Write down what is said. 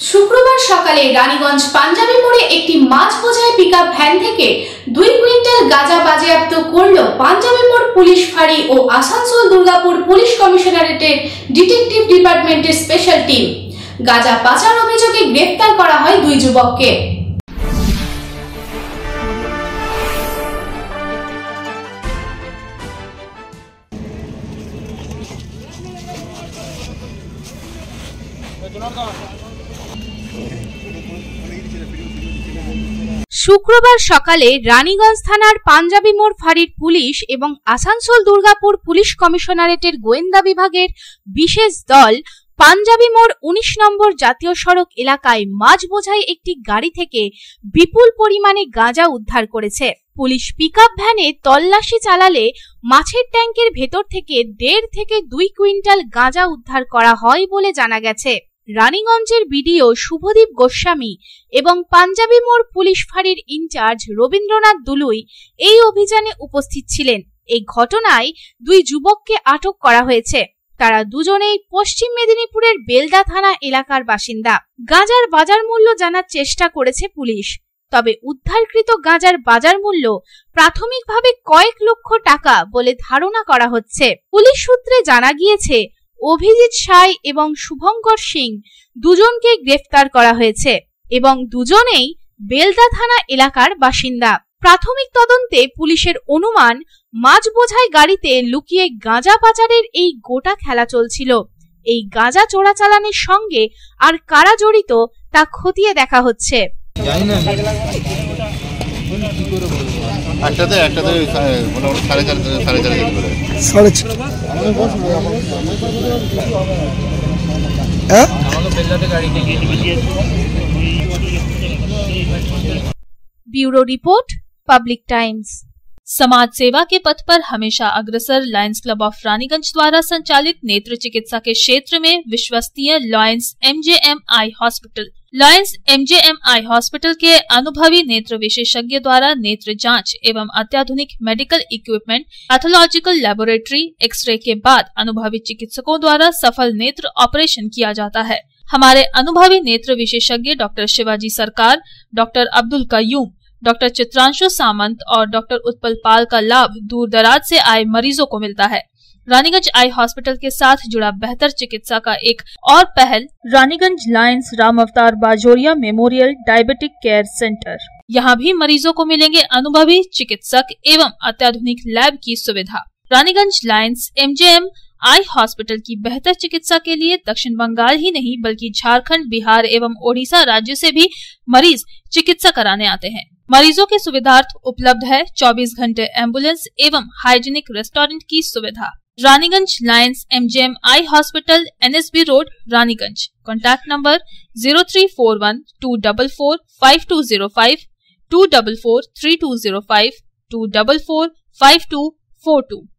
শুক্রবার সকালে রানীগঞ্জ পাঞ্জাবি মোড়ে একটি মাছ বোঝাই পিকআপ ভ্যান থেকে 2 কুইন্টাল গাঁজা বাজেয়াপ্ত করল পাঞ্জাবি মোড় পুলিশ ফাঁড়ি ও আসানসোল দুর্গাপুর পুলিশ কমিশনারেটের ডিটেকটিভ ডিপার্টমেন্টের স্পেশাল টিম। গাঁজা পাচার অভিযোগে গ্রেফতার করা হয় 2 যুবককে। শুক্রবার সকালে রানীগঞ্জ থানার পাঞ্জাবি মোড় ফাঁড়ির পুলিশ এবং আসানসোল দুর্গাপুর পুলিশ কমিশনারেটের গোয়েন্দা বিভাগের বিশেষ দল পাঞ্জাবি মোড় 19 নম্বর জাতীয় সড়ক এলাকায় মাছ বোঝাই একটি গাড়ি থেকে বিপুল পরিমাণে গাঁজা উদ্ধার করেছে। পুলিশ পিকআপ ভ্যানে তল্লাশি চালালে মাছের ট্যাঙ্কের ভেতর থেকে 1.5 থেকে 2 কুইন্টাল গাঁজা উদ্ধার করা হয় বলে জানা গেছে। রানীগঞ্জের বিডিও শুভদীপ গোস্বামী এবং পাঞ্জাবি মোড় পুলিশ ফাঁড়ির ইনচার্জ রবীন্দ্রনাথ দুলুই এই অভিযানে উপস্থিত ছিলেন। এই ঘটনায় 2 যুবককে আটক করা হয়েছে। তারা দুজনেই পশ্চিম মেদিনীপুরের বেলদা থানা এলাকার বাসিন্দা। গাঁজার বাজার মূল্য জানার চেষ্টা করেছে পুলিশ, তবে উদ্ধারকৃত গাঁজার বাজার মূল্য প্রাথমিকভাবে কয়েক লক্ষ টাকা বলে ধারণা করা হচ্ছে। পুলিশ সূত্রে জানা গিয়েছে অভিজিৎ সাই এবং শুভঙ্কর সিং দুজনকে গ্রেফতার করা হয়েছে এবং দুজনেই বেলদা থানা এলাকার বাসিন্দা। প্রাথমিক তদন্তে পুলিশের অনুমান মাছ বোঝাই গাড়িতে লুকিয়ে গাঁজা পাচারের এই গোটা খেলা চলছিল। এই গাঁজা চোরাচালানের সঙ্গে আর কারা জড়িত তা খতিয়ে দেখা হচ্ছে। Bureau report, public times. समाज सेवा के पथ पर हमेशा अग्रसर लायंस क्लब ऑफ रानीगंज द्वारा संचालित नेत्र चिकित्सा के क्षेत्र में विश्वसनीय Lions MJM eye hospital. Lions MJM eye hospital के अनुभवी नेत्र विशेषज्ञ द्वारा नेत्र जांच एवं अत्याधुनिक medical equipment, pathological laboratory, X-ray के बाद अनुभवी चिकित्सकों द्वारा सफल नेत्र ऑपरेशन किया जाता है। हमारे अनुभवी नेत्र विशेषज्ञ डॉक्टर शिवाजी सरकार, डॉक्टर अब्दुल कयूम, डॉक्टर चित्रांशु सामंत और डॉक्टर उत्पल पाल का लाभ दूर दराज से आए मरीजों को मिलता है। रानीगंज आई हॉस्पिटल के साथ जुड़ा बेहतर चिकित्सा का एक और पहल रानीगंज लायंस राम अवतार Bajoria memorial diabetic care centre. यहाँ भी मरीजों को मिलेंगे अनुभवी चिकित्सक एवं अत्याधुनिक लैब की सुविधा। Raniganj Lions MJM eye hospital की बेहतर चिकित्सा के लिए दक्षिण बंगाल ही नहीं बल्कि झारखंड, बिहार एवं ओडिशा राज्य से भी मरीज चिकित्सा कराने आते हैं। मरीजों के सुविधार्थ उपलब्ध है 24 घंटे एम्बुलेंस एवं हाइजीनिक रेस्टोरेंट की सुविधा। Raniganj Lions MJM eye hospital, NSB road, Raniganj. Contact number 0341244525, 2443205, 2445242।